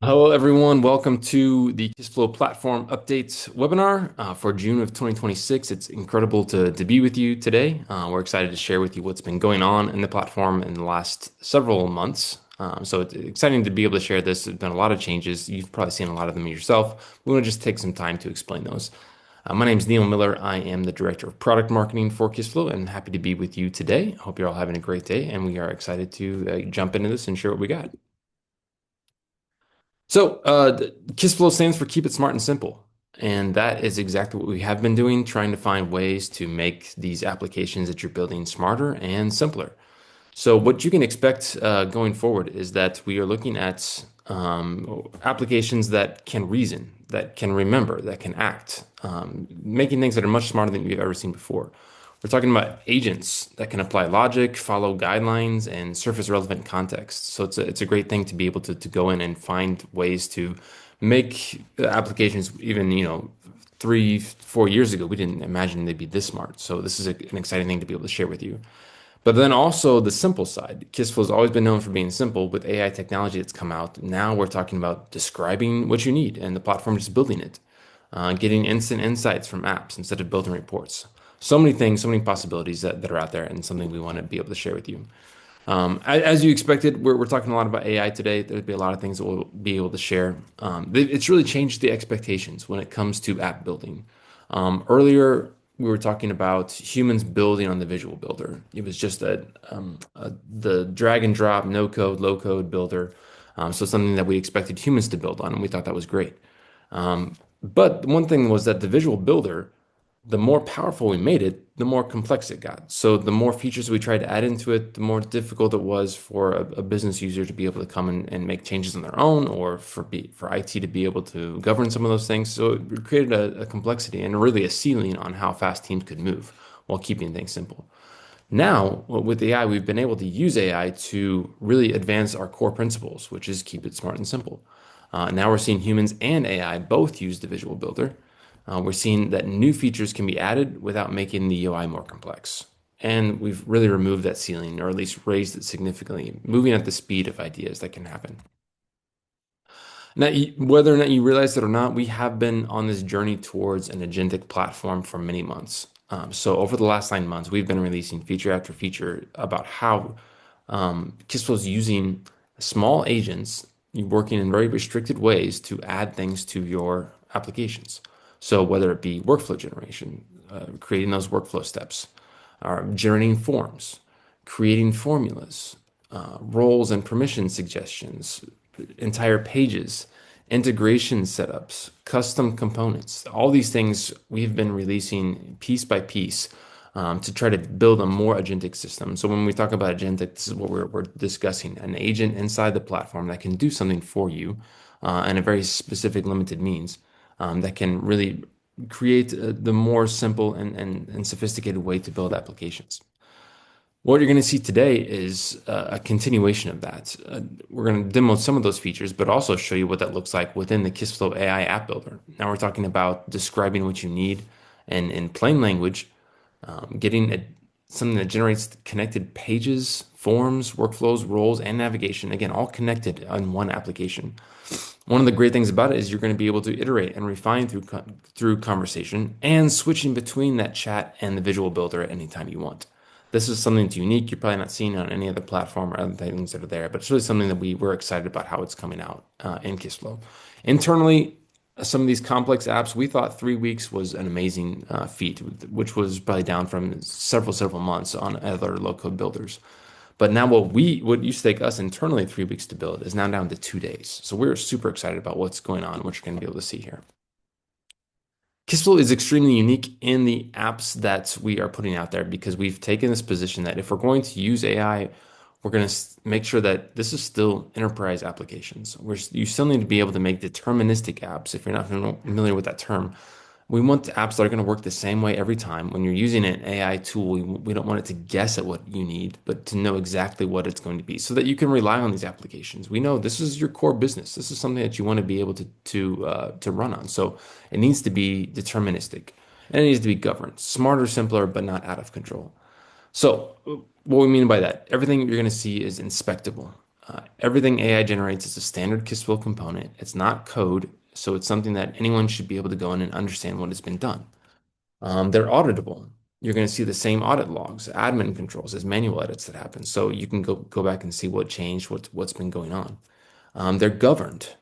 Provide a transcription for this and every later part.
Hello, everyone. Welcome to the Kissflow platform updates webinar for June of 2026. It's incredible to be with you today. We're excited to share with you what's been going on in the platform in the last several months. So it's exciting to be able to share this. There's been a lot of changes. You've probably seen a lot of them yourself. We want to just take some time to explain those. My name is Neil Miller. I am the Director of Product Marketing for Kissflow and happy to be with you today. I hope you're all having a great day, and we are excited to jump into this and share what we got. KissFlow stands for Keep It Smart and Simple. And that is exactly what we have been doing, trying to find ways to make these applications that you're building smarter and simpler. So, what you can expect going forward is that we are looking at applications that can reason, that can remember, that can act, making things that are much smarter than you've ever seen before. We're talking about agents that can apply logic, follow guidelines, and surface relevant context. So it's a great thing to be able to go in and find ways to make applications even, 3, 4 years ago, we didn't imagine they'd be this smart. So this is an exciting thing to be able to share with you. But then also the simple side. Kissflow has always been known for being simple. With AI technology that's come out, now we're talking about describing what you need and the platform just building it, getting instant insights from apps instead of building reports. So many things, so many possibilities that are out there, and something we want to be able to share with you. As you expected, we're talking a lot about AI today. There'll be a lot of things that we'll be able to share. It's really changed the expectations when it comes to app building. Earlier, we were talking about humans building on the visual builder. It was just the drag and drop, no code, low code builder. So something that we expected humans to build on, and we thought that was great. But one thing was that the visual builder, the more powerful we made it, the more complex it got. So the more features we tried to add into it, the more difficult it was for a business user to be able to come and make changes on their own, or for IT to be able to govern some of those things. So it created a complexity and really a ceiling on how fast teams could move while keeping things simple. Now, with AI, we've been able to use AI to really advance our core principles, which is keep it smart and simple. Now we're seeing humans and AI both use the visual builder. We're seeing that new features can be added without making the UI more complex. And we've really removed that ceiling, or at least raised it significantly, moving at the speed of ideas that can happen. Now, whether or not you realize it or not, we have been on this journey towards an agentic platform for many months. So over the last 9 months, we've been releasing feature after feature about how Kissflow is using small agents, working in very restricted ways to add things to your applications. So whether it be workflow generation, creating those workflow steps, generating forms, creating formulas, roles and permission suggestions, entire pages, integration setups, custom components, all these things we've been releasing piece by piece to try to build a more agentic system. So when we talk about agentic, this is what we're discussing, an agent inside the platform that can do something for you in a very specific limited means that can really create the more simple and sophisticated way to build applications. What you're going to see today is a continuation of that. We're going to demo some of those features, but also show you what that looks like within the Kissflow AI app builder. Now we're talking about describing what you need and in plain language, getting something that generates connected pages, forms, workflows, roles, and navigation. Again, all connected on one application. One of the great things about it is you're going to be able to iterate and refine through conversation and switching between that chat and the visual builder at any time you want. This is something that's unique. You're probably not seeing on any other platform or other things that are there, but it's really something that we're excited about how it's coming out in Kissflow. Internally, some of these complex apps, we thought 3 weeks was an amazing feat, which was probably down from several months on other low-code builders. But now what used to take us internally 3 weeks to build is now down to 2 days. So we're super excited about what's going on, what you're going to be able to see here. Kissflow is extremely unique in the apps that we are putting out there because we've taken this position that if we're going to use AI, we're going to make sure that this is still enterprise applications. You still need to be able to make deterministic apps. If you're not familiar with that term, we want apps that are going to work the same way every time. When you're using an AI tool, we don't want it to guess at what you need, but to know exactly what it's going to be so that you can rely on these applications. We know this is your core business. This is something that you want to be able to run on. So it needs to be deterministic and it needs to be governed, smarter, simpler, but not out of control. So what we mean by that, everything you're going to see is inspectable. Everything AI generates is a standard Kissflow component. It's not code, so it's something that anyone should be able to go in and understand what has been done. They're auditable. You're going to see the same audit logs, admin controls as manual edits that happen. So you can go back and see what changed, what's been going on. They're governed.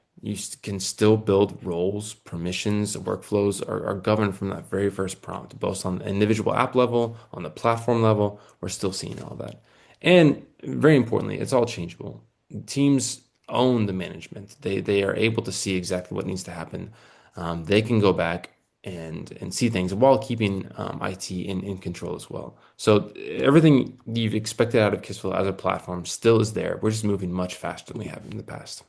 Can still build roles, permissions, workflows are governed from that very first prompt, both on the individual app level, on the platform level. We're still seeing all that. And very importantly, it's all changeable. Teams own the management. They are able to see exactly what needs to happen. They can go back and see things while keeping IT in control as well. So everything you've expected out of Kissflow as a platform still is there. We're just moving much faster than we have in the past.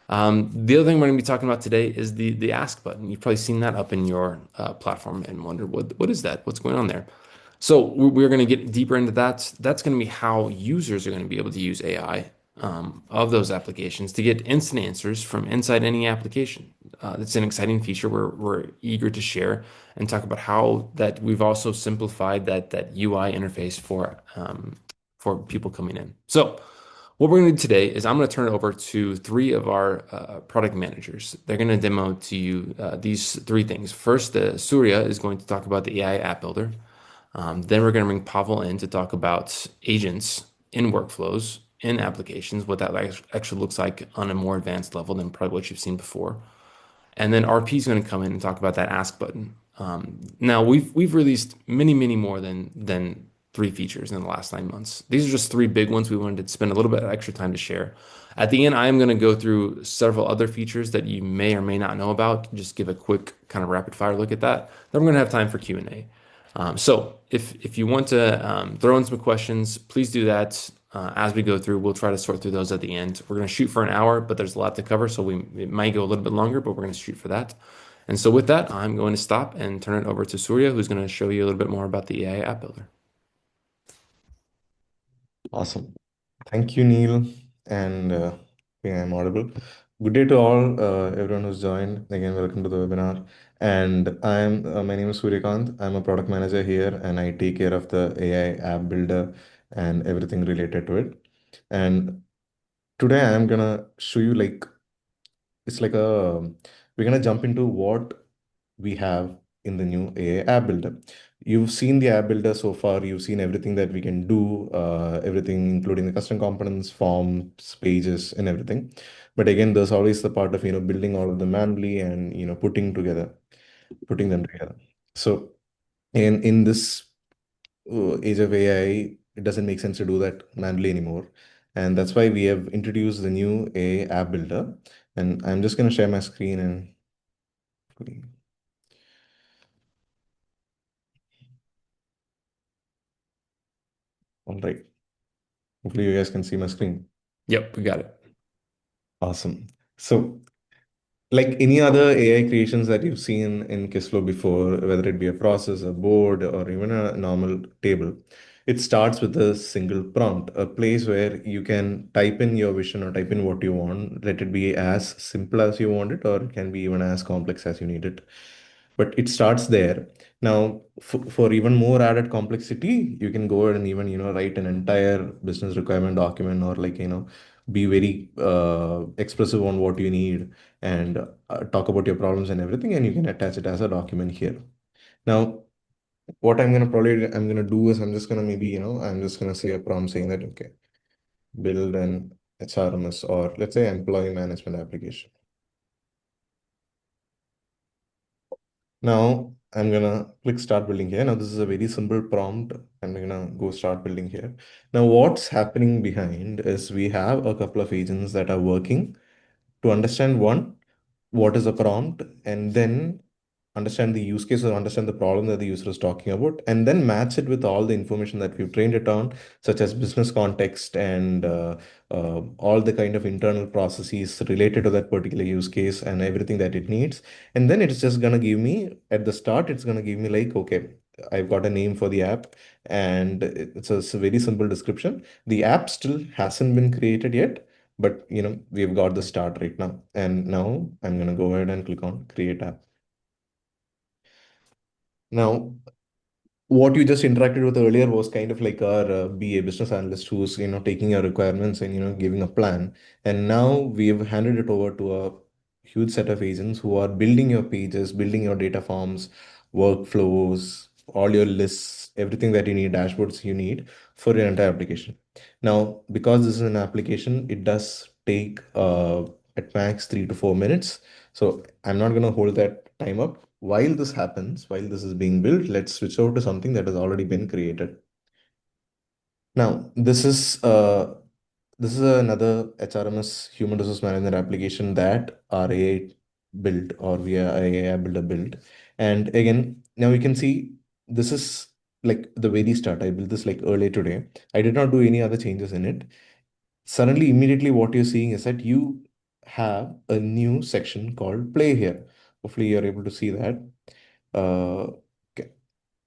The other thing we're going to be talking about today is the ask button. You've probably seen that up in your platform and wondered what is that? What's going on there? So we're going to get deeper into that. That's going to be how users are going to be able to use AI of those applications to get instant answers from inside any application. That's an exciting feature we're eager to share and talk about how that we've also simplified that UI interface for people coming in. So what we're going to do today is I'm going to turn it over to three of our product managers. They're going to demo to you these three things. First, Surya is going to talk about the AI app builder. Then we're going to bring Pavel in to talk about agents in workflows, in applications, what that actually looks like on a more advanced level than probably what you've seen before. And then RP is going to come in and talk about that ask button. Now we've released many more than three features in the last 9 months. These are just three big ones we wanted to spend a little bit of extra time to share. At the end, I am going to go through several other features that you may or may not know about. Just give a quick kind of rapid fire look at that. Then we're going to have time for Q&A. So if you want to throw in some questions, please do that as we go through. We'll try to sort through those at the end. We're going to shoot for an hour, but there's a lot to cover, so it might go a little bit longer, but we're going to shoot for that. And so with that, I'm going to stop and turn it over to Surya, who's going to show you a little bit more about the AI app builder. Awesome. Thank you, Neil. And yeah, I'm audible. Good day to all, everyone who's joined. Again, welcome to the webinar. And my name is Suryakant. I'm a product manager here, and I take care of the AI app builder and everything related to it. And today I'm gonna show you it's like we're gonna jump into what we have in the new AI app builder. You've seen the app builder so far. You've seen everything that we can do, everything including the custom components, forms, pages, and everything. But again, there's always the part of building all of them manually and putting them together. So in this age of AI, it doesn't make sense to do that manually anymore. And that's why we have introduced the new AI app builder. And I'm just going to share my screen and all right. Hopefully you guys can see my screen. Yep, we got it. Awesome. So like any other AI creations that you've seen in Kissflow before, whether it be a process, a board, or even a normal table, it starts with a single prompt, a place where you can type in your vision or type in what you want. Let it be as simple as you want it, or it can be even as complex as you need it. But it starts there. Now, for even more added complexity, you can go ahead and even, write an entire business requirement document or be very expressive on what you need and talk about your problems and everything, and you can attach it as a document here. Now, what I'm gonna do is I'm just gonna maybe, I'm just gonna say a prompt saying that, okay, build an HRMS or let's say employee management application. Now I'm gonna click start building here. Now this is a very simple prompt. I'm gonna go start building here. Now what's happening behind is we have a couple of agents that are working to understand one, what is a prompt, and then understand the use case or understand the problem that the user is talking about, and then match it with all the information that we've trained it on, such as business context and all the kind of internal processes related to that particular use case and everything that it needs. And then it's just going to give me at the start, it's going to give me like, okay, I've got a name for the app and it's a very simple description. The app still hasn't been created yet, but we've got the start right now. And now I'm going to go ahead and click on create app. Now, what you just interacted with earlier was kind of like our BA business analyst who's taking your requirements and giving a plan. And now we've handed it over to a huge set of agents who are building your pages, building your data forms, workflows, all your lists, everything that you need, dashboards you need for your entire application. Now, because this is an application, it does take at max 3 to 4 minutes. So I'm not going to hold that time up. While this happens, while this is being built, let's switch over to something that has already been created. Now, this is another HRMS human resource management application that our AI built or via AI builder built. And again, now you can see this is like the very start. I built this like earlier today. I did not do any other changes in it. Suddenly, immediately, what you're seeing is that you have a new section called play here. Hopefully, you're able to see that. Uh,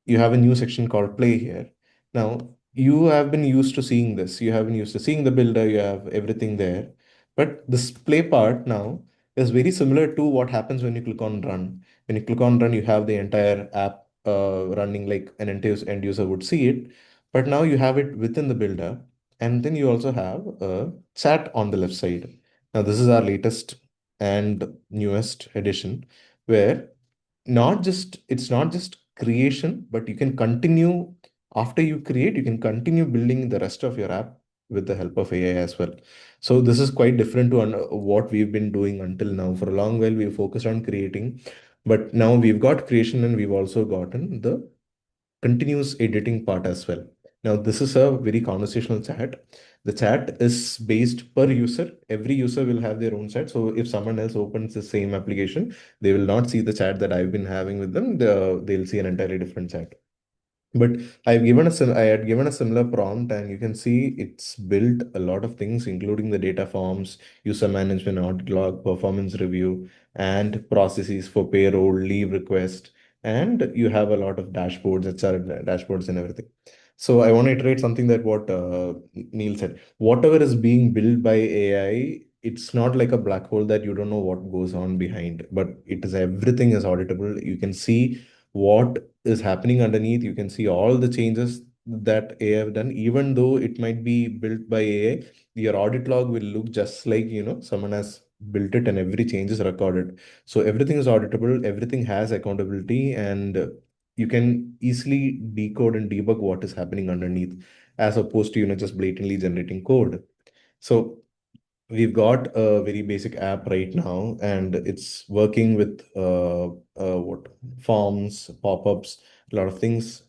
you have a new section called play here. Now, you have been used to seeing this. You have been used to seeing the builder, you have everything there. But this play part now is very similar to what happens when you click on run. When you click on run, you have the entire app running like an end user would see it. But now you have it within the builder. And then you also have a chat on the left side. Now, this is our latest and newest edition where it's not just creation, but you can continue after you create, you can continue building the rest of your app with the help of AI as well. So this is quite different to what we've been doing until now. For a long while we focused on creating, but now we've got creation and we've also gotten the continuous editing part as well. Now, this is a very conversational chat. The chat is based per user. Every user will have their own chat. So if someone else opens the same application, they will not see the chat that I've been having with them. They'll see an entirely different chat. But I had given a similar prompt, and you can see it's built a lot of things, including the data forms, user management, audit log, performance review, and processes for payroll, leave request, and you have a lot of dashboards, etc., dashboards and everything. So I want to iterate something that what Neil said. Whatever is being built by AI, it's not like a black hole that you don't know what goes on behind, but it is everything is auditable. You can see what is happening underneath. You can see all the changes that AI have done, even though it might be built by AI. Your audit log will look just like someone has built it, and every change is recorded. So everything is auditable, everything has accountability, and you can easily decode and debug what is happening underneath, as opposed to just blatantly generating code. So we've got a very basic app right now, and it's working with what forms, pop-ups, a lot of things.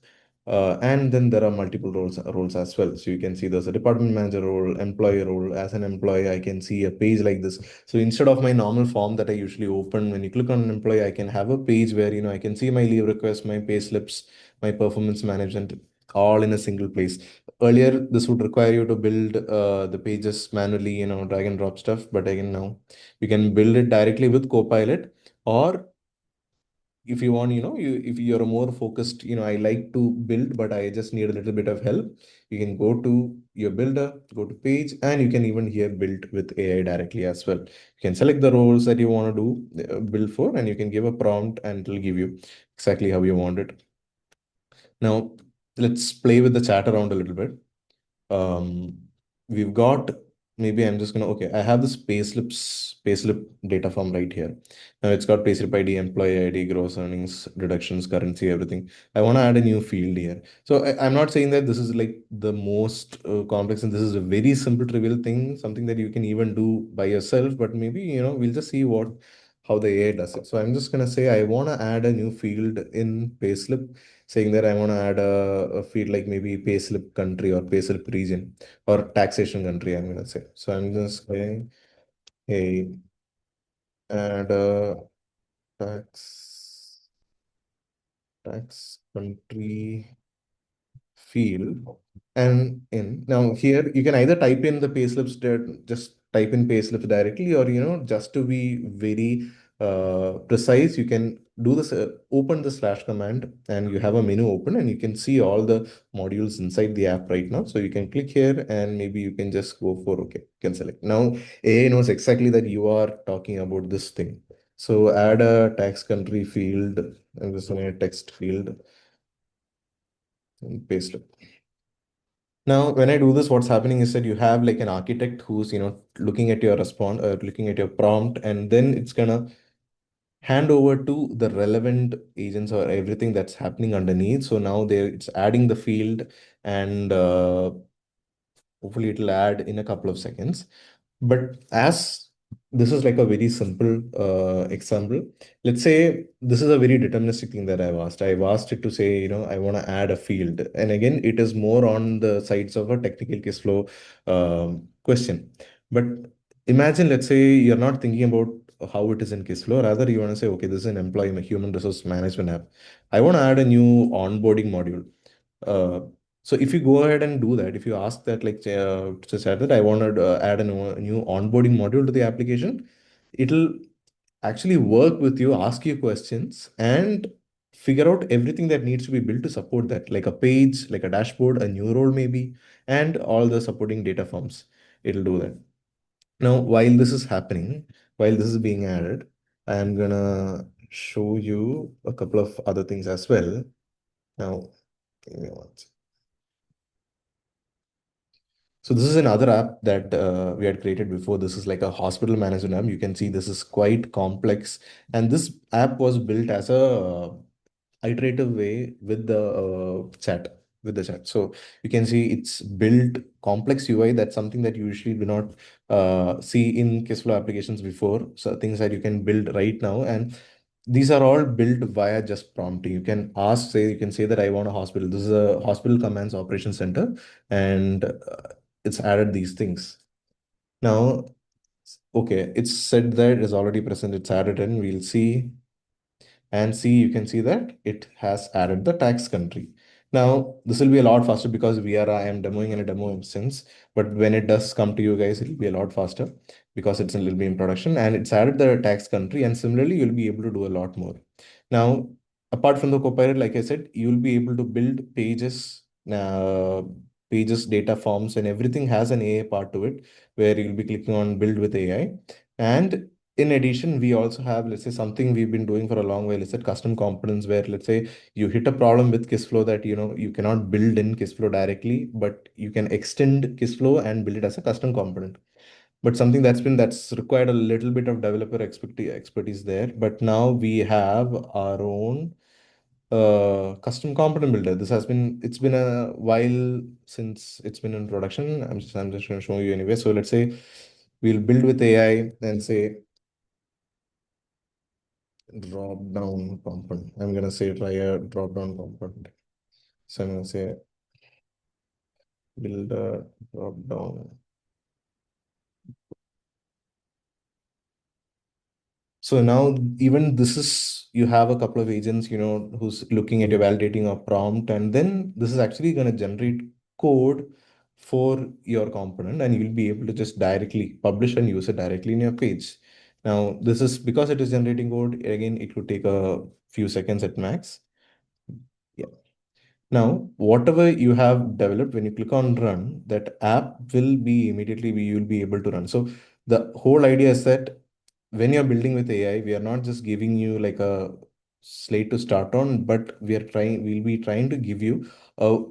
And then there are multiple roles as well. So you can see there's a department manager role, employee role. As an employee, I can see a page like this. So instead of my normal form that I usually open, when you click on an employee, I can have a page where I can see my leave request, my pay slips, my performance management, all in a single place. Earlier this would require you to build the pages manually, drag and drop stuff, but again now you can build it directly with Copilot. Or if you want, if you're a more focused, I like to build but I just need a little bit of help, you can go to your builder, go to page, and you can even here build with AI directly as well. You can select the roles that you want to do build for, and you can give a prompt and it'll give you exactly how you want it. Now let's play with the chat around a little bit. um, we've got, maybe I'm just gonna, okay, I have this payslip data form right here. Now it's got payslip ID, employee ID, gross earnings, deductions, currency, everything. I want to add a new field here. So I'm not saying that this is like the most complex, and this is a very simple trivial thing, something that you can even do by yourself, but maybe we'll just see what how the AI does it. So I'm just gonna say I want to add a new field in payslip, saying that I want to add a field like maybe payslip country or payslip region or taxation country, I'm going to say. So I'm just saying, hey, add a tax, tax country field. And in now here you can either type in the payslips that just type in payslips directly, or just to be very precise, you can do this, open the slash command, and you have a menu open, and you can see all the modules inside the app right now. So you can click here, and maybe you can just go for, okay, you can select. Now AI knows exactly that you are talking about this thing. So add a tax country field. I'm just going to text field. and paste it. Now, when I do this, what's happening is that you have like an architect who's, looking at your response, looking at your prompt, and then it's gonna hand over to the relevant agents or everything that's happening underneath. So now there it's adding the field, and hopefully it'll add in a couple of seconds. But as this is like a very simple example, let's say this is a very deterministic thing that I've asked. I've asked it to say, I want to add a field. And again, it is more on the sides of a technical case flow question. But imagine, let's say you're not thinking about how it is in case flow. Rather, you want to say, okay, this is an employee, a human resource management app. I want to add a new onboarding module. Uh, so if you go ahead and do that, if you ask that like to say that I want to add a new onboarding module to the application, it'll actually work with you, ask you questions, and figure out everything that needs to be built to support that, like a page, like a dashboard, a new role maybe, and all the supporting data forms. It'll do that. Now, while this is happening, while this is being added, I'm gonna show you a couple of other things as well. Now, give me one second. So this is another app that we had created before. This is like a hospital management app. You can see this is quite complex, and this app was built as a iterative way with the chat. So you can see it's built complex UI. That's something that you usually do not see in Kissflow applications before. So things that you can build right now, and these are all built via just prompting. You can say that I want a hospital. This is a hospital commands operation center, and it's added these things. Now, okay, it's said that it's already present. It's added in. We'll see and see, you can see that it has added the tax country. Now, this will be a lot faster because I am demoing in a demo instance, but when it does come to you guys, it'll be a lot faster because it's a little bit in production and it's added the tax country. And similarly, you'll be able to do a lot more. Now, apart from the Copilot, like I said, you'll be able to build pages, data forms, and everything has an AI part to it where you'll be clicking on build with AI. And in addition, we also have, let's say, something we've been doing for a long while is that custom components where, let's say, you hit a problem with Kissflow that, you cannot build in Kissflow directly, but you can extend Kissflow and build it as a custom component. But something that's required a little bit of developer expertise there. But now we have our own custom component builder. It's been a while since it's been in production. I'm just going to show you anyway. So let's say we'll build with AI and say drop down component. I'm gonna say try a drop down component. So I'm gonna say build a drop down. So now even this is you have a couple of agents, who's looking at validating a prompt, and then this is actually gonna generate code for your component, and you'll be able to just directly publish and use it directly in your page. Now, this is because it is generating code, again, it could take a few seconds at max. Yeah. Now, whatever you have developed, when you click on run, that app will be immediately you'll be able to run. So the whole idea is that when you're building with AI, we are not just giving you like a slate to start on, but we'll be trying to give you a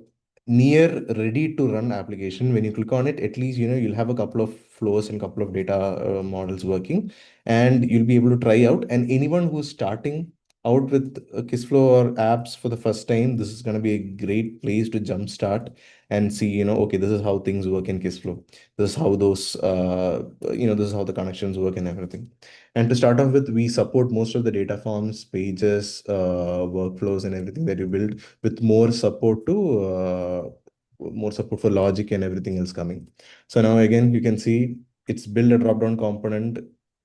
near ready to run application. When you click on it, at least, you'll have a couple of flows and couple of data models working, and you'll be able to try out. And anyone who's starting out with Kissflow or apps for the first time, this is going to be a great place to jumpstart and see, okay, this is how things work in Kissflow. This is how this is how the connections work and everything. And to start off with, we support most of the data forms, pages, workflows, and everything that you build with more support for logic and everything else coming. So now again, you can see it's build a drop-down component.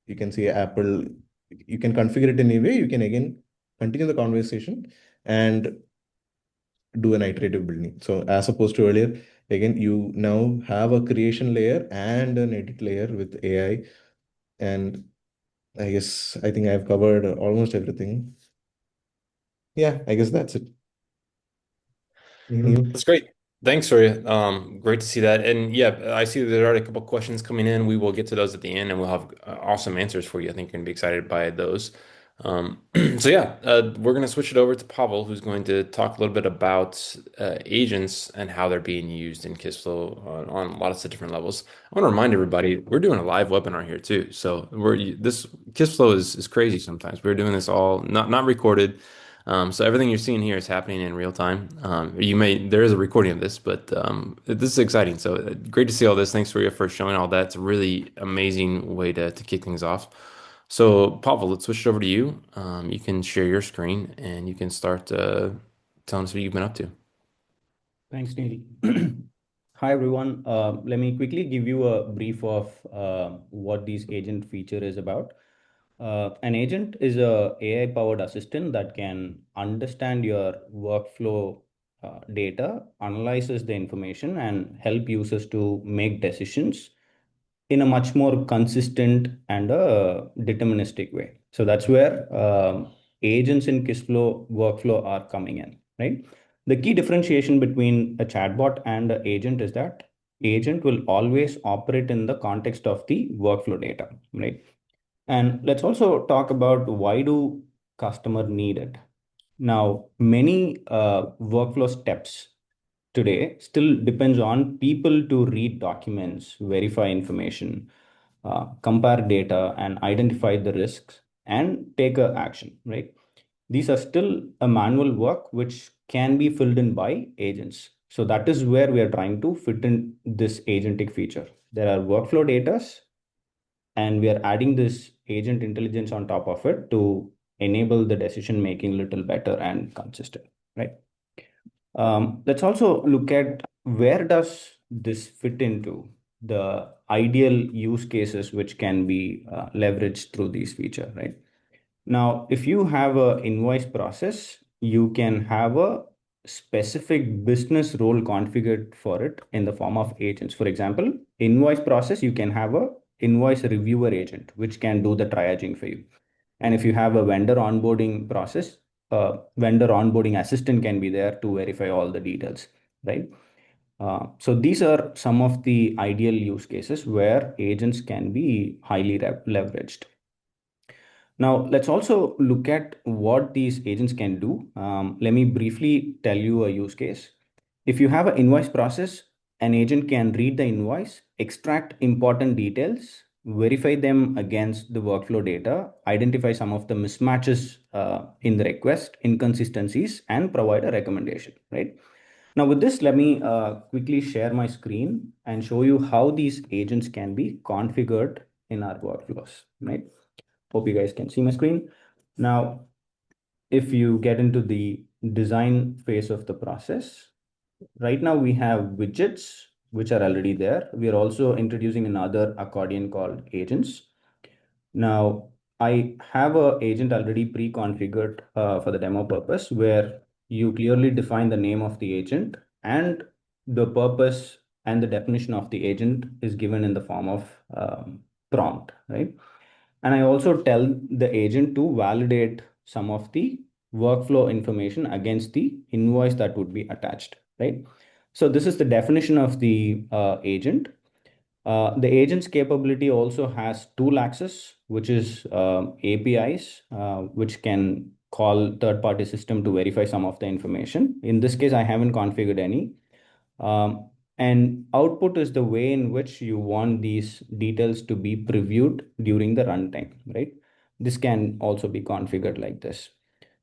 You can see Apple. You can configure it in any way. You can again continue the conversation and do an iterative building. So as opposed to earlier, again, you now have a creation layer and an edit layer with AI. And I think I've covered almost everything. Yeah, I guess that's it. Neil? That's great. Thanks, Surya. Great to see that. And yeah, I see there are a couple questions coming in. We will get to those at the end and we'll have awesome answers for you. I think you're going to be excited by those. So yeah, we're going to switch it over to Pavel, who's going to talk a little bit about agents and how they're being used in Kissflow on lots of different levels. I want to remind everybody we're doing a live webinar here too. So this Kissflow is crazy sometimes. We're doing this all not recorded. So everything you're seeing here is happening in real time. There is a recording of this, but this is exciting. So great to see all this. Thanks for showing all that. It's a really amazing way to kick things off. So, Pavel, let's switch it over to you. You can share your screen and you can start telling us what you've been up to. Thanks, Neil. Hi, everyone. Let me quickly give you a brief of what this agent feature is about. An agent is a AI-powered assistant that can understand your workflow data, analyzes the information, and help users to make decisions in a much more consistent and deterministic way. So that's where agents in Kissflow workflow are coming in, right? The key differentiation between a chatbot and an agent is that agent will always operate in the context of the workflow data, right? And let's also talk about why do customer need it. Now, many workflow steps today still depends on people to read documents, verify information, compare data, and identify the risks and take a action, right? These are still a manual work which can be filled in by agents. So that is where we are trying to fit in this agentic feature. There are workflow data, and we are adding this agent intelligence on top of it to enable the decision making a little better and consistent, right? Let's also look at where does this fit into the ideal use cases which can be leveraged through these feature, right? Now, if you have a invoice process, you can have a specific business role configured for it in the form of agents. For example, invoice process, you can have a invoice reviewer agent, which can do the triaging for you. And if you have a vendor onboarding process, vendor onboarding assistant can be there to verify all the details, right? So these are some of the ideal use cases where agents can be highly leveraged. Now, let's also look at what these agents can do. Let me briefly tell you a use case. If you have an invoice process, an agent can read the invoice, extract important details, verify them against the workflow data, identify some of the mismatches in the request, inconsistencies, and provide a recommendation, right? Now, with this, let me quickly share my screen and show you how these agents can be configured in our workflows, right? Hope you guys can see my screen. Now, if you get into the design phase of the process, right now we have widgets which are already there. We are also introducing another accordion called agents. Now, I have a agent already pre-configured for the demo purpose where you clearly define the name of the agent and the purpose and the definition of the agent is given in the form of prompt, right? And I also tell the agent to validate some of the workflow information against the invoice that would be attached, right? So this is the definition of the agent. The agent's capability also has tool access, which is APIs, which can call third-party system to verify some of the information. In this case, I haven't configured any. And output is the way in which you want these details to be previewed during the runtime, right? This can also be configured like this.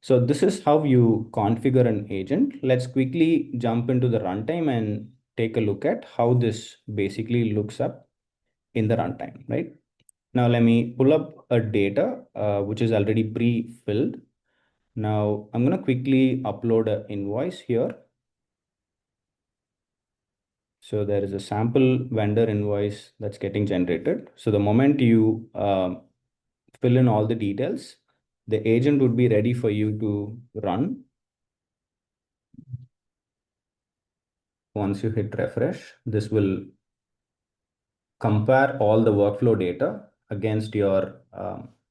So this is how you configure an agent. Let's quickly jump into the runtime and take a look at how this basically looks up in the runtime, right? Now let me pull up a data which is already pre-filled. Now I'm going to quickly upload an invoice here. So there is a sample vendor invoice that's getting generated. So the moment you fill in all the details, the agent would be ready for you to run. Once you hit refresh, this will compare all the workflow data against your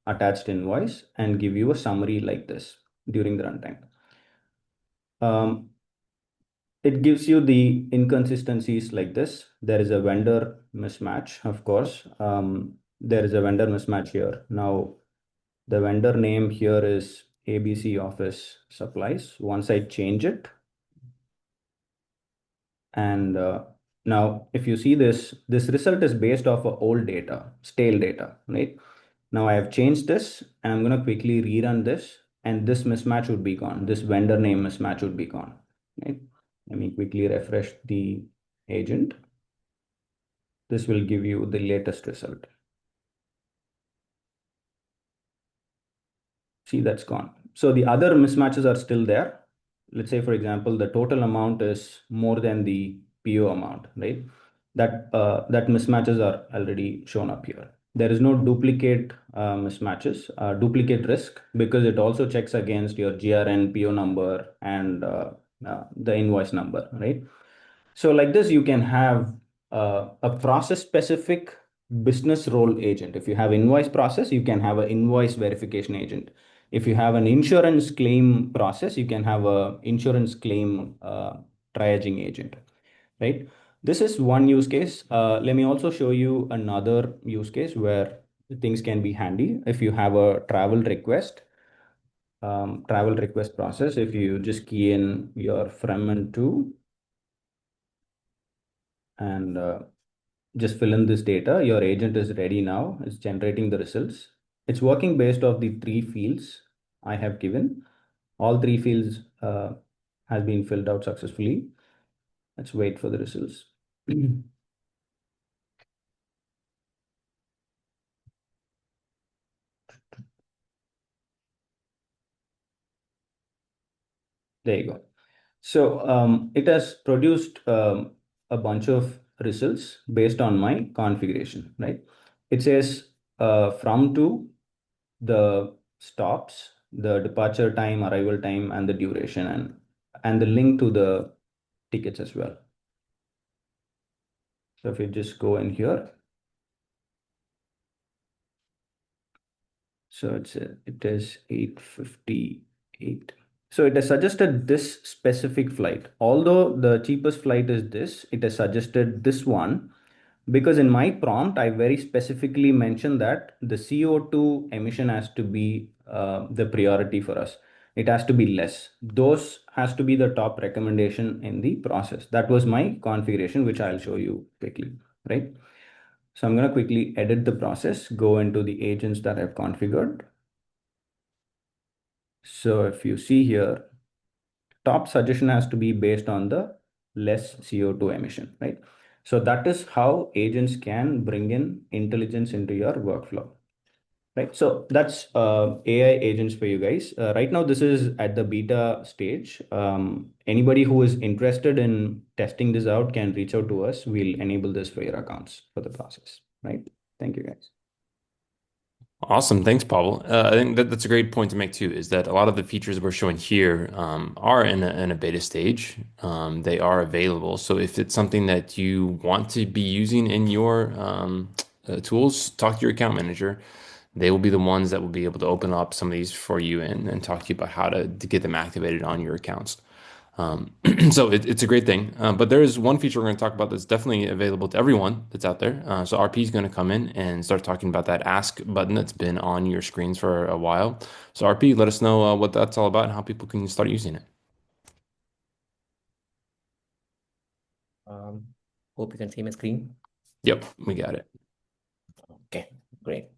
attached invoice and give you a summary like this during the runtime. It gives you the inconsistencies like this. There is a vendor mismatch, of course. There is a vendor mismatch here. Now, The vendor name here is ABC Office Supplies. Once I change it, and now if you see this result is based off of old data, stale data, right? Now I have changed this and I'm going to quickly rerun this, and this mismatch would be gone. This vendor name mismatch would be gone, right? Let me quickly refresh the agent. This will give you the latest result. See, that's gone. So the other mismatches are still there. Let's say, for example, the total amount is more than the PO amount, right? That mismatches are already shown up here. There is no duplicate mismatches, duplicate risk, because it also checks against your GRN, PO number, and the invoice number, right? So like this, you can have a process-specific business role agent. If you have invoice process, you can have an invoice verification agent. If you have an insurance claim process, you can have a insurance claim triaging agent, right? This is one use case. Let me also show you another use case where things can be handy. If you have a travel request process, if you just key in your from and to, and just fill in this data. Your agent is ready now. It's generating the results. It's working based off the three fields I have given. All three fields has been filled out successfully. Let's wait for the results. There you go. So it has produced a bunch of results based on my configuration, right? It says from to the stops, the departure time, arrival time, and the duration, and the link to the tickets as well. So if you just go in here, so it is 8:58. So it has suggested this specific flight. Although the cheapest flight is this, it has suggested this one because in my prompt, I very specifically mentioned that the CO2 emission has to be the priority for us. It has to be less. Those has to be the top recommendation in the process. That was my configuration, which I'll show you quickly, right? So I'm going to quickly edit the process, go into the agents that I've configured. So if you see here, top suggestion has to be based on the less CO2 emission, right? So that is how agents can bring in intelligence into your workflow, right? So that's AI agents for you guys. Right now, this is at the beta stage. Anybody who is interested in testing this out can reach out to us. We'll enable this for your accounts for the process, right? Thank you, guys. Awesome. Thanks, Pavel. I think that's a great point to make too, is that a lot of the features we're showing here are in a beta stage. They are available. So if it's something that you want to be using in your tools, talk to your account manager. They will be the ones that will be able to open up some of these for you and talk to you about how to get them activated on your accounts. So it's a great thing. But there is one feature we're going to talk about that's definitely available to everyone that's out there. So RP is going to come in and start talking about that ask button that's been on your screens for a while. So RP, let us know what that's all about and how people can start using it. Um, Hope you can see my screen. Yep, we got it. Okay, great.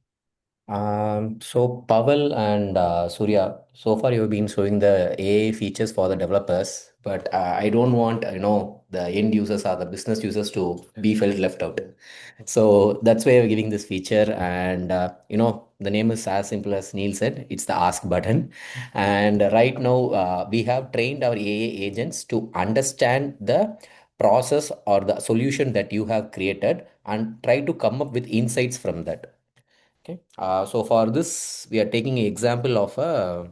So Pavel and Surya, so far you've been showing the AI features for the developers, but I don't want, the end users or the business users to be felt left out. So that's why we're giving this feature, and the name is as simple as Neil said. It's the ask button, and right now we have trained our AI agents to understand the process or the solution that you have created and try to come up with insights from that. Okay. So for this, we are taking an example of a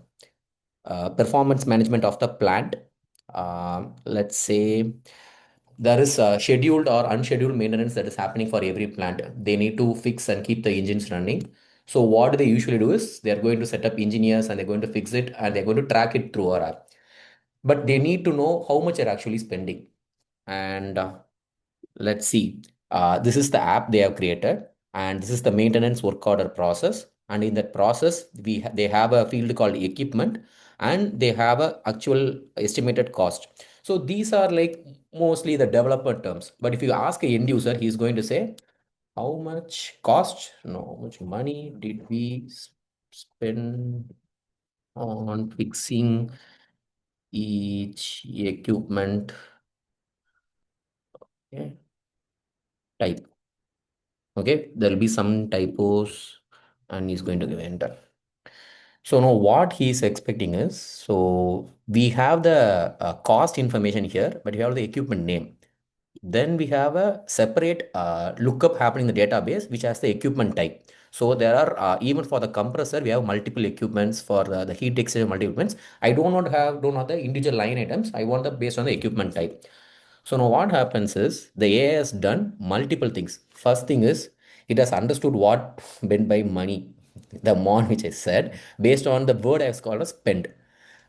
performance management of the plant. Let's say there is a scheduled or unscheduled maintenance that is happening for every plant. They need to fix and keep the engines running. So what they usually do is they're going to set up engineers and they're going to fix it and they're going to track it through our app. But they need to know how much they're actually spending. And let's see. This is the app they have created, and this is the maintenance work order process. And in that process, they have a field called equipment, and they have a actual estimated cost. So these are like mostly the developer terms. But if you ask a end user, he's going to say, how much cost? No, how much money did we spend on fixing each equipment, okay, type? Okay, there'll be some typos, and he's going to give enter. So now what he's expecting is, so we have the cost information here, but we have the equipment name. Then we have a separate lookup happening in the database, which has the equipment type. So there are, even for the compressor, we have multiple equipments. For the heat exchanger, multiple equipments. I don't want the individual line items. I want the based on the equipment type. So now what happens is the AI has done multiple things. First thing is it has understood what meant by money, the amount which I said, based on the word I have called as spend.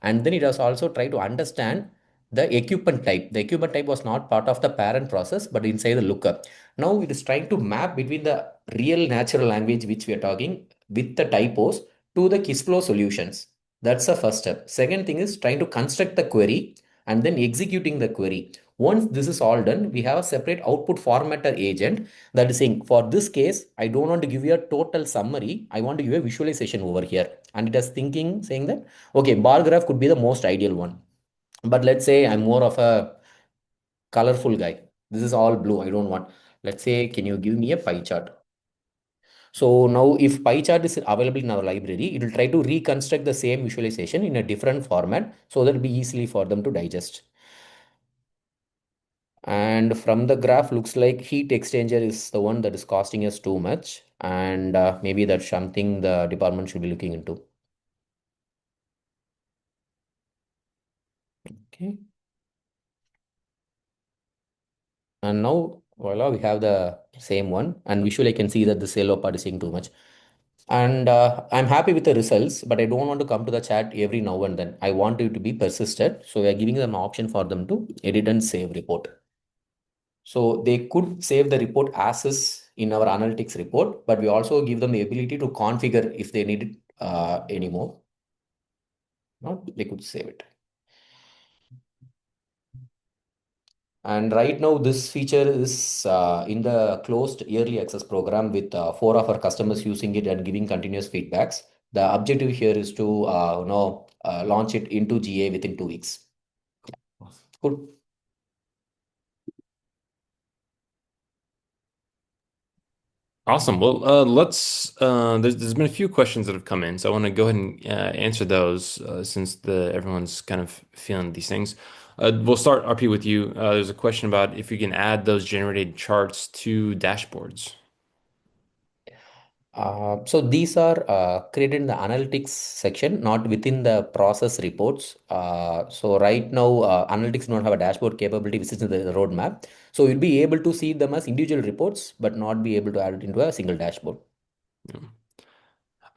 And then it has also tried to understand the equipment type. The equipment type was not part of the parent process, but inside the lookup. Now it is trying to map between the real natural language which we are talking with the typos to the Kissflow solutions. That's the first step. Second thing is trying to construct the query and then executing the query. Once this is all done, we have a separate output formatter agent that is saying, for this case, I don't want to give you a total summary. I want to give you a visualization over here. And it is thinking, saying that, okay, bar graph could be the most ideal one. But let's say I'm more of a colorful guy. This is all blue. I don't want. Let's say, can you give me a pie chart? So now if pie chart is available in our library, it will try to reconstruct the same visualization in a different format so that it will be easily for them to digest. And from the graph, looks like heat exchanger is the one that is costing us too much. And maybe that's something the department should be looking into. Okay. And now, voila, we have the same one. And visually, I can see that the yellow part is seeing too much. And I'm happy with the results, but I don't want to come to the chat every now and then. I want it to be persisted. So we are giving them an option for them to edit and save report. So they could save the report as is in our analytics report, but we also give them the ability to configure if they need it anymore. Not they could save it. And right now, this feature is in the closed early access program with four of our customers using it and giving continuous feedbacks. The objective here is to launch it into GA within 2 weeks. Cool. Awesome. Well, there's been a few questions that have come in, so I want to go ahead and answer those since everyone's kind of feeling these things. We'll start RP with you. There's a question about if you can add those generated charts to dashboards. So these are created in the analytics section, not within the process reports. So right now, analytics don't have a dashboard capability, which is in the roadmap. So you'll be able to see them as individual reports, but not be able to add it into a single dashboard. Yeah.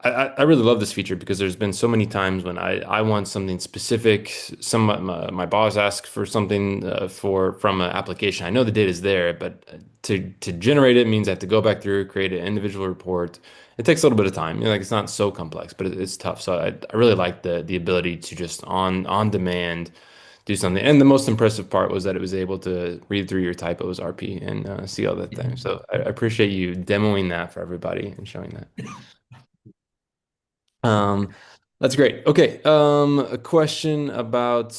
I really love this feature because there's been so many times when I want something specific. My boss asks for something from an application. I know the data is there, but to generate it means I have to go back through, create an individual report. It takes a little bit of time. Like it's not so complex, but it's tough. So I really like the ability to just on demand do something. And the most impressive part was that it was able to read through your typos, RP, and see all that thing. So I appreciate you demoing that for everybody and showing that. Um, that's great. Okay. A question about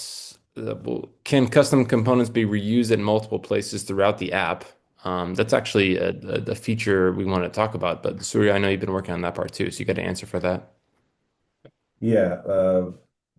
can custom components be reused in multiple places throughout the app? That's actually a feature we want to talk about, but Surya, I know you've been working on that part too, so you got an answer for that. Yeah,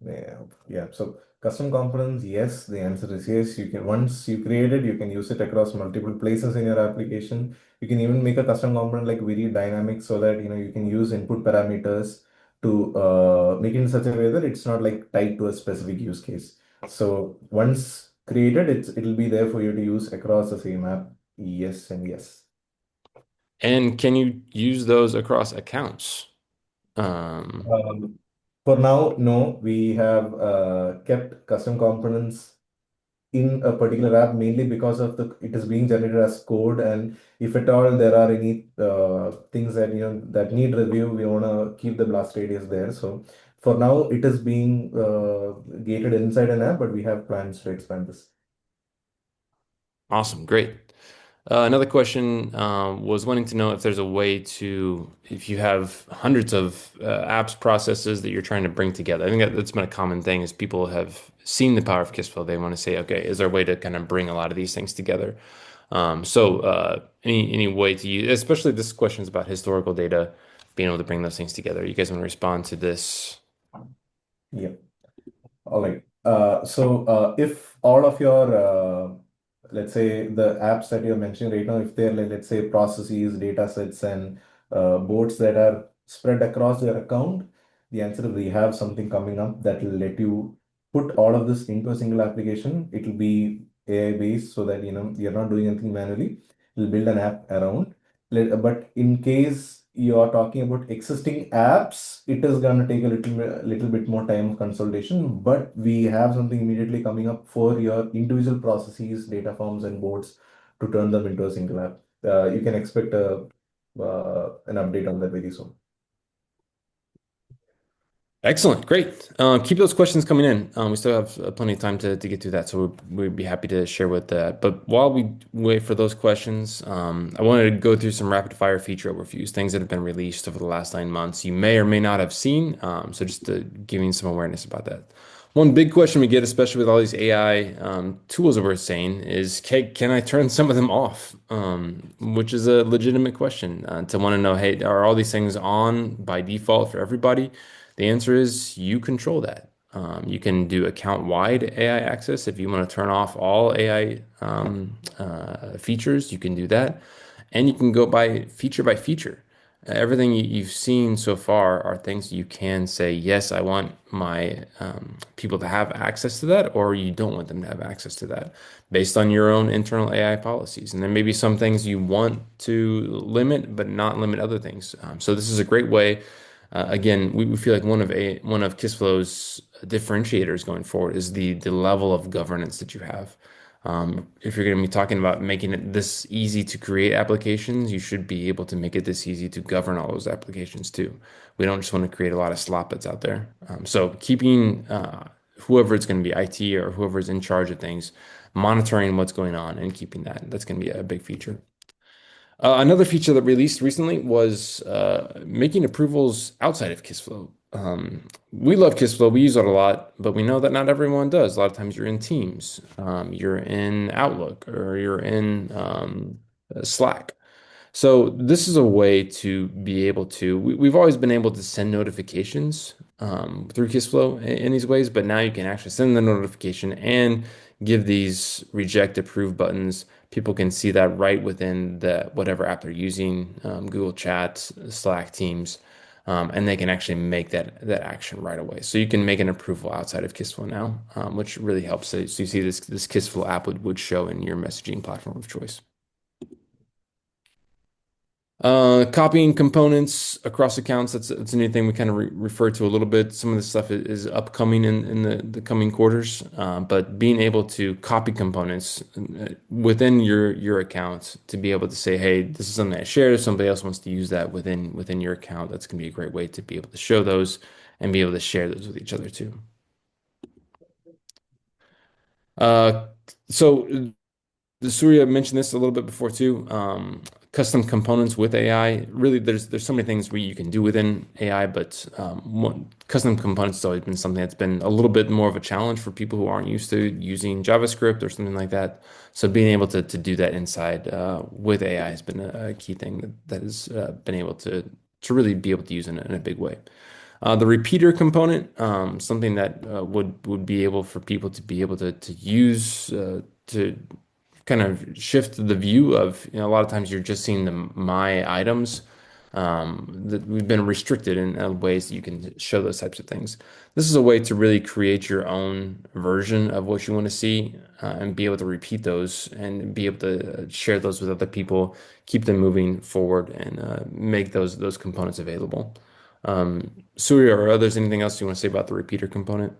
yeah, yeah. So custom components, yes, the answer is yes. You can once you create it, you can use it across multiple places in your application. You can even make a custom component like very dynamic so that you can use input parameters to make it in such a way that it's not like tied to a specific use case. So once created, it'll be there for you to use across the same app. Yes and yes. And can you use those across accounts? Um, For now, no, we have kept custom components in a particular app mainly because of the it is being generated as code, and if at all there are any things that that need review, we want to keep the blast radius there. So for now, it is being gated inside an app, but we have plans to expand this. Awesome, great. Another question was wanting to know if there's a way if you have hundreds of apps, processes that you're trying to bring together. I think that's been a common thing is people have seen the power of Kissflow. They want to say, okay, is there a way to kind of bring a lot of these things together? Any way to use, especially this question is about historical data, being able to bring those things together. You guys want to respond to this? Yeah. All right. If all of your, let's say, the apps that you're mentioning right now, if they're, like, let's say, processes, data sets, and boards that are spread across your account, the answer is we have something coming up that will let you put all of this into a single application. It will be AI based so that you're not doing anything manually. We'll build an app around. But in case you are talking about existing apps, it is going to take a little bit more time of consultation, but we have something immediately coming up for your individual processes, data forms, and boards to turn them into a single app. You can expect an update on that very soon. Excellent. Great. Keep those questions coming in. We still have plenty of time to get through that, so we'd be happy to share with that. But while we wait for those questions, I wanted to go through some rapid fire feature overviews, things that have been released over the last 9 months you may or may not have seen. So just giving some awareness about that. One big question we get, especially with all these AI tools that we're saying, is can I turn some of them off? Which is a legitimate question to want to know, hey, are all these things on by default for everybody? The answer is you control that. You can do account-wide AI access. If you want to turn off all AI features, you can do that. And you can go by feature. Everything you've seen so far are things you can say, yes, I want my people to have access to that, or you don't want them to have access to that based on your own internal AI policies. And there may be some things you want to limit, but not limit other things. So this is a great way. Again, we feel like one of Kissflow's differentiators going forward is the level of governance that you have. If you're going to be talking about making it this easy to create applications, you should be able to make it this easy to govern all those applications too. We don't just want to create a lot of slop that's out there. So keeping whoever it's going to be, IT or whoever's in charge of things, monitoring what's going on and keeping that's going to be a big feature. Another feature that released recently was making approvals outside of Kissflow. We love Kissflow, we use it a lot, but we know that not everyone does. A lot of times you're in Teams, you're in Outlook, or you're in Slack. So this is a way to be able to, we've always been able to send notifications through Kissflow in these ways, but now you can actually send the notification and give these reject approve buttons. People can see that right within whatever app they're using, Google Chat, Slack, Teams, and they can actually make that action right away. So you can make an approval outside of Kissflow now, which really helps. So you see this Kissflow app would show in your messaging platform of choice. Copying components across accounts, that's a new thing we kind of refer to a little bit. Some of this stuff is upcoming in the coming quarters, but being able to copy components within your account to be able to say, hey, this is something I shared. If somebody else wants to use that within your account, that's going to be a great way to be able to show those and be able to share those with each other too. So Surya mentioned this a little bit before too. Custom components with AI. Really, there's so many things where you can do within AI, but custom components has always been something that's been a little bit more of a challenge for people who aren't used to using JavaScript or something like that. So being able to do that inside with AI has been a key thing that has been able to really be able to use in a big way. The repeater component, something that would be able for people to be able to use to kind of shift the view of, a lot of times you're just seeing the my items, that we've been restricted in ways that you can show those types of things. This is a way to really create your own version of what you want to see, and be able to repeat those and be able to share those with other people, keep them moving forward, and make those components available. Surya or others, anything else you want to say about the repeater component?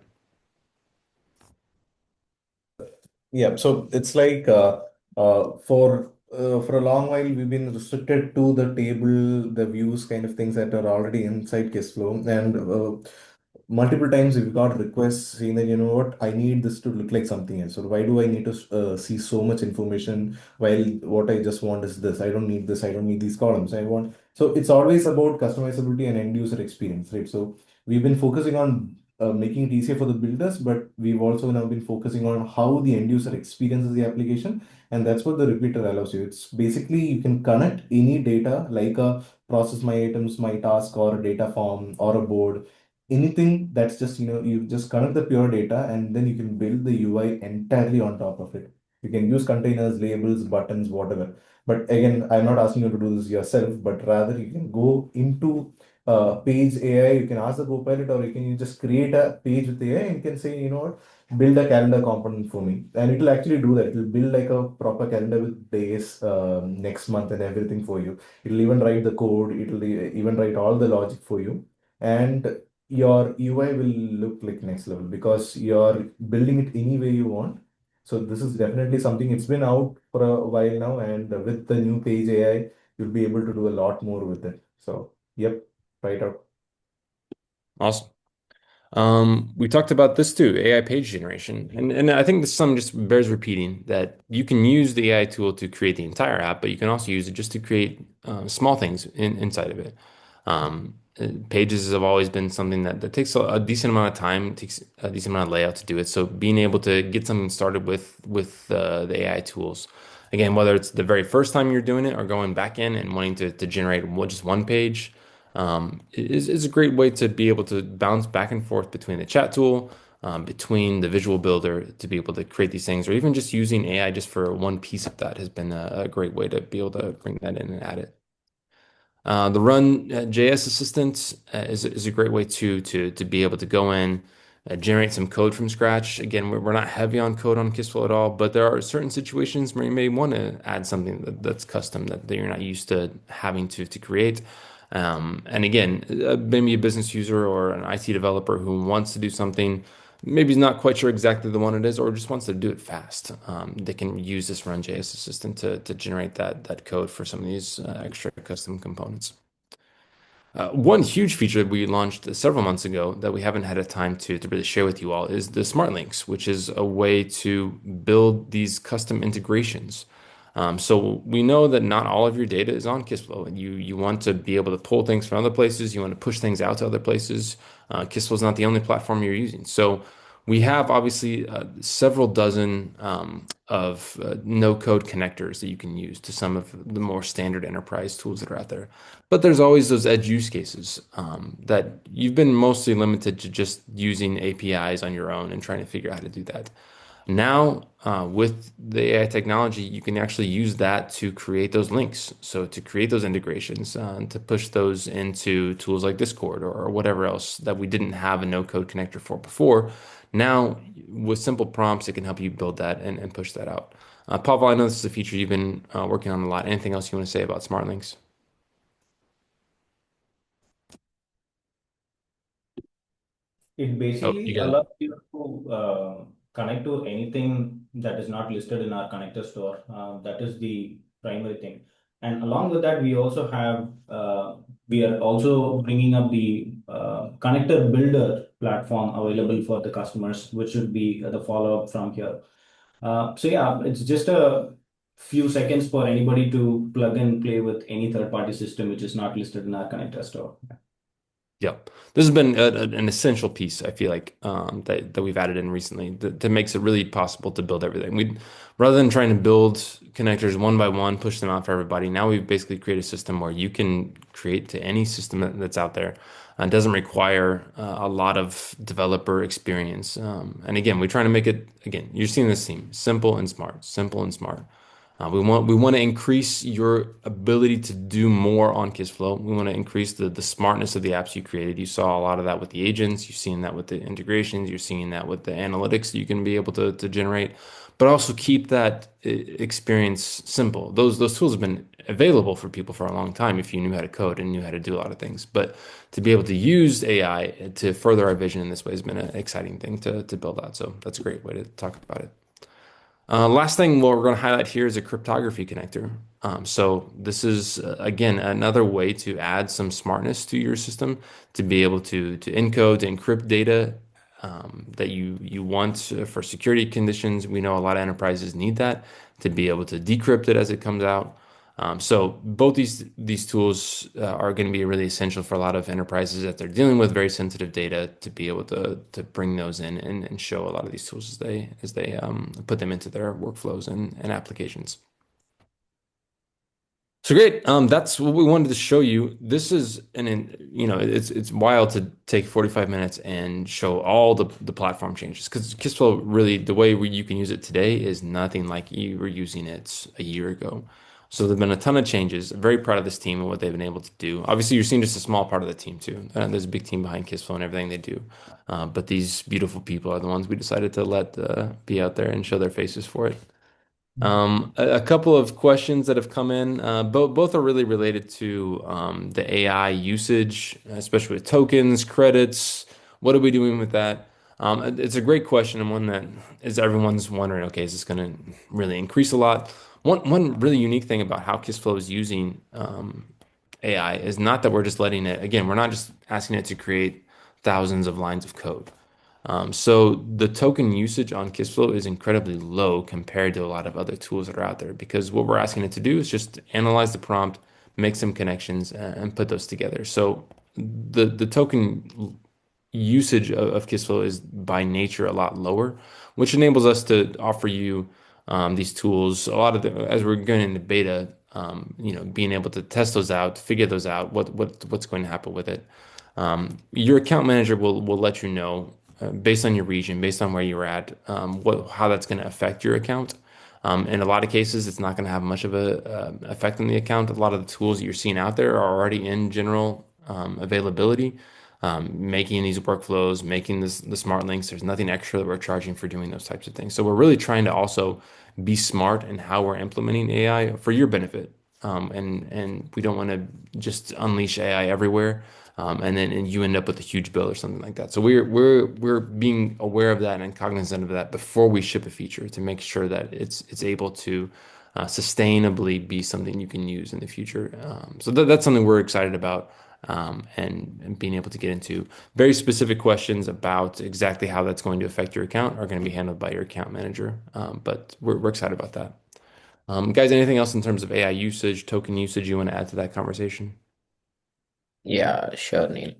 Yeah, so it's like for a long while we've been restricted to the table, the views kind of things that are already inside Kissflow, and multiple times we've got requests saying that, you know what, I need this to look like something else, or why do I need to see so much information while what I just want is this? I don't need this. I don't need these columns. I want. So it's always about customizability and end user experience, right? So we've been focusing on making it easier for the builders, but we've also now been focusing on how the end user experiences the application, and that's what the repeater allows you. It's basically you can connect any data like a process my items, my task, or a data form or a board, anything that's just you just connect the pure data, and then you can build the UI entirely on top of it. You can use containers, labels, buttons, whatever. But again, I'm not asking you to do this yourself, but rather you can go into Page AI, you can ask the Copilot, or you just create a page with AI and you can say, you know what, build a calendar component for me. And it will actually do that. It will build like a proper calendar with days, next month, and everything for you. It will even write the code, it will even write all the logic for you. And your UI will look like next level because you're building it any way you want. So this is definitely something, it's been out for a while now, and with the new Page AI, you'll be able to do a lot more with it. So, yep. Right out. Awesome. We talked about this too, AI page generation. And I think this some just bears repeating that you can use the AI tool to create the entire app, but you can also use it just to create small things inside of it. Pages have always been something that takes a decent amount of time, takes a decent amount of layout to do it. So being able to get something started with the AI tools, again, whether it's the very first time you're doing it or going back in and wanting to generate just one page, is a great way to be able to bounce back and forth between the chat tool, between the visual builder to be able to create these things, or even just using AI just for one piece of that has been a great way to be able to bring that in and add it. The Run JS Assistant is a great way to be able to go in, generate some code from scratch. Again, we're not heavy on code on Kissflow at all, but there are certain situations where you may want to add something that's custom that you're not used to having to create. And again, maybe a business user or an IT developer who wants to do something, maybe is not quite sure exactly the one it is, or just wants to do it fast. They can use this Run.js assistant to generate that code for some of these extra custom components. One huge feature that we launched several months ago that we haven't had a time to really share with you all is the Smart Links, which is a way to build these custom integrations. So we know that not all of your data is on Kissflow, and you want to be able to pull things from other places. You want to push things out to other places. Kissflow is not the only platform you're using. So we have obviously several dozen of no-code connectors that you can use to some of the more standard enterprise tools that are out there. But there's always those edge use cases that you've been mostly limited to just using APIs on your own and trying to figure out how to do that. Now, with the AI technology, you can actually use that to create those links. So to create those integrations, and to push those into tools like Discord or whatever else that we didn't have a no-code connector for before. Now, with simple prompts, it can help you build that and push that out. Pavel, I know this is a feature you've been working on a lot. Anything else you want to say about Smart Links? It Oh, you basically got it. allows you to connect to anything that is not listed in our connector store. That is the primary thing. And along with that, we are also bringing up the connector builder platform available for the customers, which should be the follow up from here. So yeah, it's just a few seconds for anybody to plug and play with any third party system which is not listed in our connector store. Yep. This has been an essential piece, I feel like, that we've added in recently that makes it really possible to build everything. Rather than trying to build connectors one by one, push them out for everybody, now we've basically created a system where you can create to any system that's out there. It doesn't require a lot of developer experience. And again, we're trying to make it, again, you're seeing this theme, simple and smart, simple and smart. We want to increase your ability to do more on Kissflow. We want to increase the smartness of the apps you created. You saw a lot of that with the agents. You're seeing that with the integrations. You're seeing that with the analytics that you can be able to generate, but also keep that experience simple. Those tools have been available for people for a long time if you knew how to code and knew how to do a lot of things. But to be able to use AI to further our vision in this way has been an exciting thing to build out. So that's a great way to talk about it. Last thing we're going to highlight here is a cryptography connector. So this is again another way to add some smartness to your system to be able to encode, to encrypt data that you want for security conditions. We know a lot of enterprises need that to be able to decrypt it as it comes out. So both these tools are going to be really essential for a lot of enterprises that they're dealing with very sensitive data to be able to bring those in and show a lot of these tools as they put them into their workflows and applications. So great. That's what we wanted to show you. This is it's wild to take 45 minutes and show all the platform changes because Kissflow really the way you can use it today is nothing like you were using it a year ago. So there've been a ton of changes. I'm very proud of this team and what they've been able to do. Obviously, you're seeing just a small part of the team too. There's a big team behind Kissflow and everything they do. But these beautiful people are the ones we decided to let be out there and show their faces for it. A couple of questions that have come in, both are really related to the AI usage, especially with tokens, credits. What are we doing with that? It's a great question and one that is everyone's wondering, okay, is this going to really increase a lot? One really unique thing about how Kissflow is using AI is not that we're just letting it, again, we're not just asking it to create thousands of lines of code. So the token usage on Kissflow is incredibly low compared to a lot of other tools that are out there because what we're asking it to do is just analyze the prompt, make some connections, and put those together. So the token usage of Kissflow is by nature a lot lower, which enables us to offer you these tools. A lot of as we're going into beta, being able to test those out, figure those out, what's going to happen with it. Your account manager will let you know based on your region, based on where you're at, how that's going to affect your account. In a lot of cases, it's not going to have much of a effect on the account. A lot of the tools that you're seeing out there are already in general availability. Making these workflows, making the smart links. There's nothing extra that we're charging for doing those types of things. So we're really trying to also be smart in how we're implementing AI for your benefit. And we don't want to just unleash AI everywhere, and you end up with a huge bill or something like that. So we're being aware of that and cognizant of that before we ship a feature to make sure that it's able to sustainably be something you can use in the future. So that's something we're excited about. And being able to get into very specific questions about exactly how that's going to affect your account are going to be handled by your account manager. But we're excited about that. Guys, anything else in terms of AI usage, token usage you want to add to that conversation? Yeah, sure, Neil.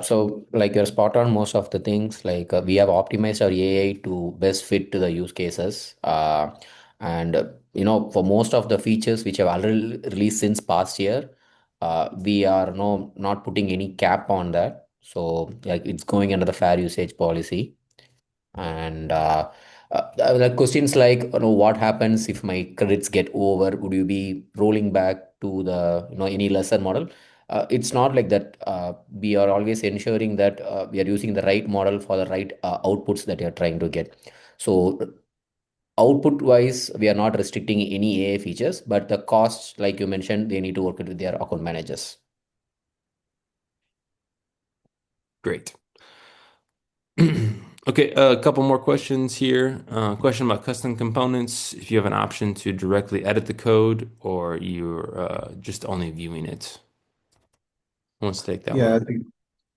So like you're spot on most of the things. Like we have optimized our AI to best fit to the use cases. And for most of the features which have already released since past year, we are not putting any cap on that. So like it's going under the fair usage policy. And like questions like, what happens if my credits get over? Would you be rolling back to the, any lesser model? It's not like that. We are always ensuring that we are using the right model for the right outputs that you're trying to get. So output wise, we are not restricting any AI features, but the costs, like you mentioned, they need to work it with their account managers. Great. Okay, a couple more questions here. Question about custom components. If you have an option to directly edit the code or you're just only viewing it. Who wants to take that Yeah, one? I think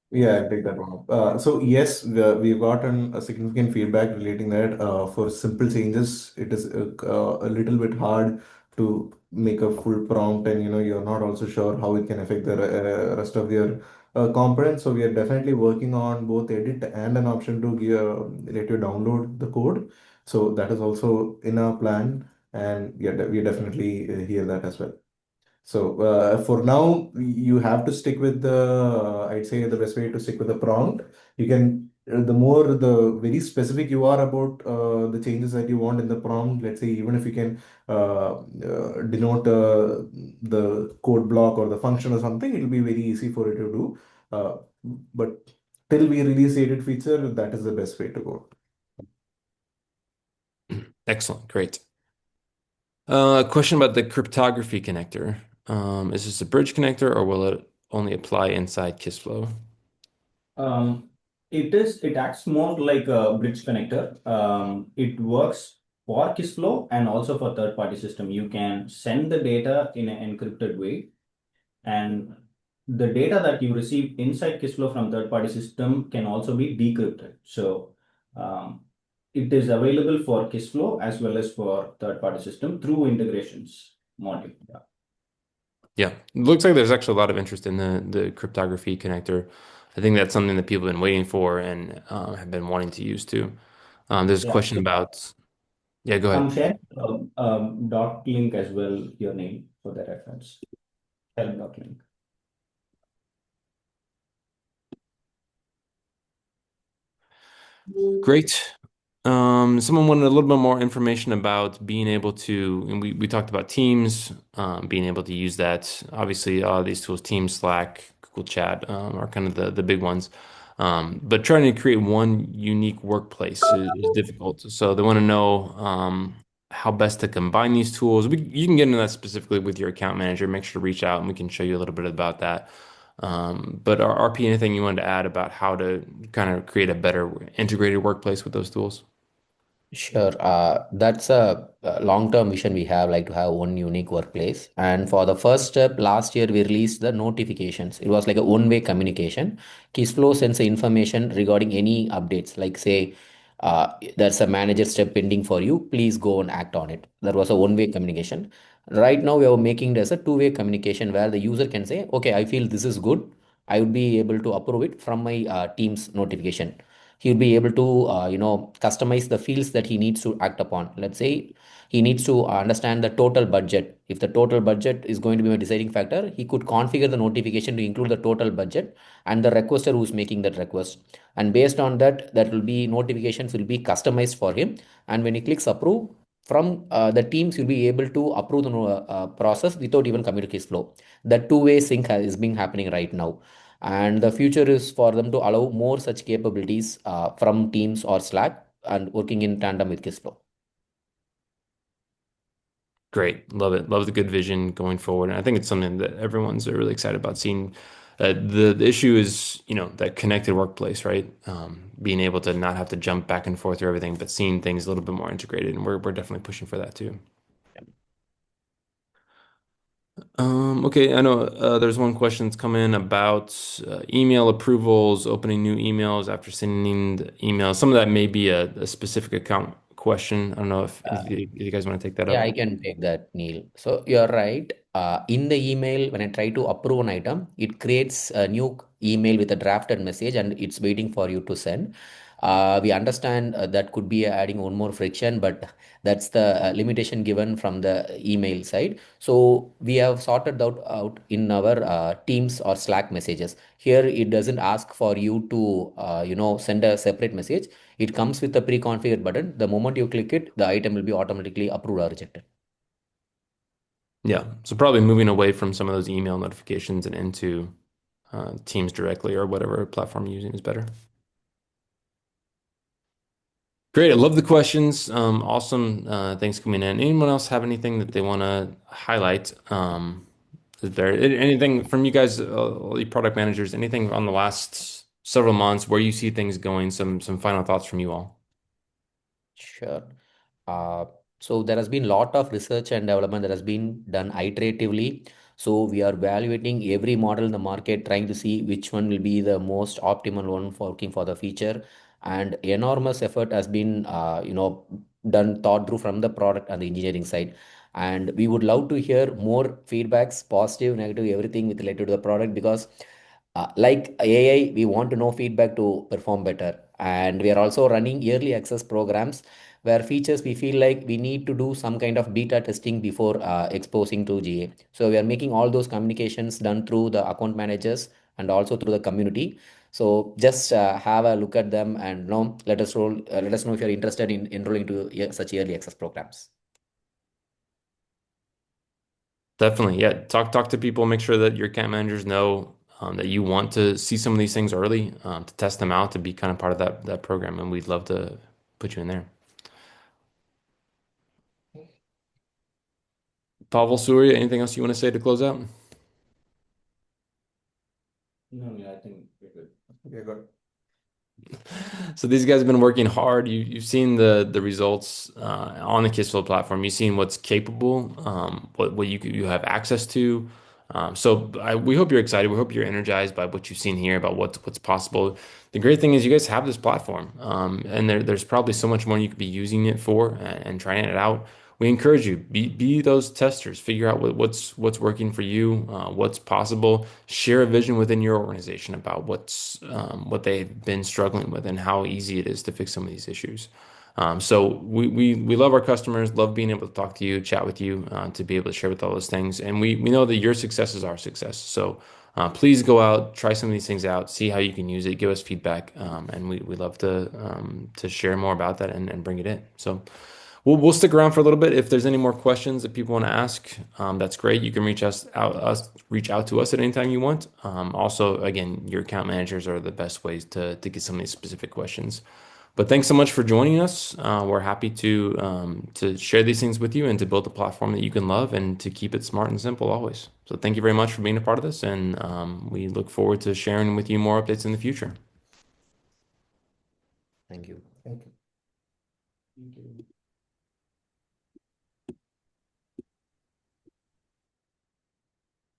Yeah, I'll take that one up. So yes, we've gotten a significant feedback relating that for simple changes, it is a little bit hard to make a full prompt, and you're not also sure how it can affect the rest of your components. So we are definitely working on both edit and an option to let you download the code. So that is also in our plan, and yeah, we definitely hear that as well. So for now, you have to stick with I'd say the best way to stick with the prompt. You can, the very specific you are about the changes that you want in the prompt, let's say, even if you can denote the code block or the function or something, it'll be very easy for it to do. But till we release aided feature, that is the best way to go. Excellent, great. Question about the cryptography connector. Is this a bridge connector or will it only apply inside Kissflow? Um, it acts more like a bridge connector. It works for Kissflow and also for third-party system, you can send the data in an encrypted way, and the data that you receive inside Kissflow from third-party system can also be decrypted. So um, it is available for Kissflow as well as for third-party system through integrations module. Yeah. Yeah, it looks like there's actually a lot of interest in the cryptography connector. I think that's something that people have been waiting for and have been wanting to use too. There's a Yeah. question So about, yeah, go I'm ahead. sharing doc link as well, your name for the reference. Help doc link. Great. Someone wanted a little bit more information about being able to, and we talked about Teams, being able to use that. Obviously, all these tools, Teams, Slack, Google Chat, are kind of the big ones. But trying to create one unique workplace is difficult. So they want to know how best to combine these tools. You can get into that specifically with your account manager. Make sure to reach out and we can show you a little bit about that. But RP, anything you wanted to add about how to kind of create a better integrated workplace with those tools? Sure. That's a long-term vision we have, like to have one unique workplace. And for the first step, last year we released the notifications. It was like a one-way communication. Kissflow sends the information regarding any updates, like say, there's a manager step pending for you. Please go and act on it. That was a one-way communication. Right now we are making it as a two-way communication where the user can say, okay, I feel this is good. I would be able to approve it from my Teams notification. He'll be able to customize the fields that he needs to act upon. Let's say he needs to understand the total budget. If the total budget is going to be a deciding factor, he could configure the notification to include the total budget and the requester who's making that request, and based on that, that will be notifications will be customized for him, and when he clicks approve from the teams, you'll be able to approve the process without even communication flow. The two-way sync is being happening right now, and the future is for them to allow more such capabilities from Teams or Slack and working in tandem with Kissflow. Great. Love it. Love the good vision going forward. And I think it's something that everyone's really excited about seeing. The issue is, that connected workplace, right? Being able to not have to jump back and forth through everything, but seeing things a little bit more integrated. And we're definitely pushing for that too. Okay, I know there's one question that's come in about email approvals, opening new emails after sending the emails. Some of that may be a specific account question. I don't know if you guys want to take that Yeah, up. I can take that, Neil. So you're right. In the email, when I try to approve an item, it creates a new email with a drafted message and it's waiting for you to send. We understand that could be adding one more friction, but that's the limitation given from the email side. So we have sorted out in our Teams or Slack messages. Here, it doesn't ask for you to, send a separate message. It comes with a pre-configured button. The moment you click it, the item will be automatically approved or rejected. Yeah, so probably moving away from some of those email notifications and into Teams directly or whatever platform you're using is better. Great, I love the questions. Awesome. Thanks for coming in. Anyone else have anything that they want to highlight? Is there anything from you guys, all you product managers, anything on the last several months where you see things going? Some final thoughts from you all. Sure. Uh, so there has been a lot of research and development that has been done iteratively. So we are evaluating every model in the market, trying to see which one will be the most optimal one for working for the feature. And enormous effort has been, done thought through from the product and the engineering side. And we would love to hear more feedbacks, positive, negative, everything with related to the product, because like AI, we want to know feedback to perform better. And we are also running yearly access programs where features we feel like we need to do some kind of beta testing before exposing to GA. So we are making all those communications done through the account managers and also through the community. So just have a look at them and know, let us know if you're interested in enrolling to such early access programs. Definitely, yeah. Talk to people. Make sure that your account managers know that you want to see some of these things early to test them out to be kind of part of that program, and we'd love to put you in there. Pavel, Surya, anything else you want to say to close out? No, yeah, I think we're good. Okay, good. So these guys have been working hard. You've seen the results on the Kissflow platform. You've seen what's capable, what you have access to. We hope you're excited. We hope you're energized by what you've seen here about what's possible. The great thing is you guys have this platform, and there's probably so much more you could be using it for and trying it out. We encourage you be those testers. Figure out what's working for you, what's possible. Share a vision within your organization about what they've been struggling with and how easy it is to fix some of these issues. We love our customers, love being able to talk to you, chat with you, to be able to share with all those things. And we know that your success is our success. Please go out, try some of these things out, see how you can use it, give us feedback, and we love to share more about that and bring it in. So. We'll stick around for a little bit. If there's any more questions that people want to ask, that's great. You can reach out to us at any time you want. Also, again, your account managers are the best ways to get some of these specific questions. But thanks so much for joining us. We're happy to share these things with you and to build a platform that you can love and to keep it smart and simple always. So thank you very much for being a part of this, and we look forward to sharing with you more updates in the future. Thank you. Thank you. Thank you.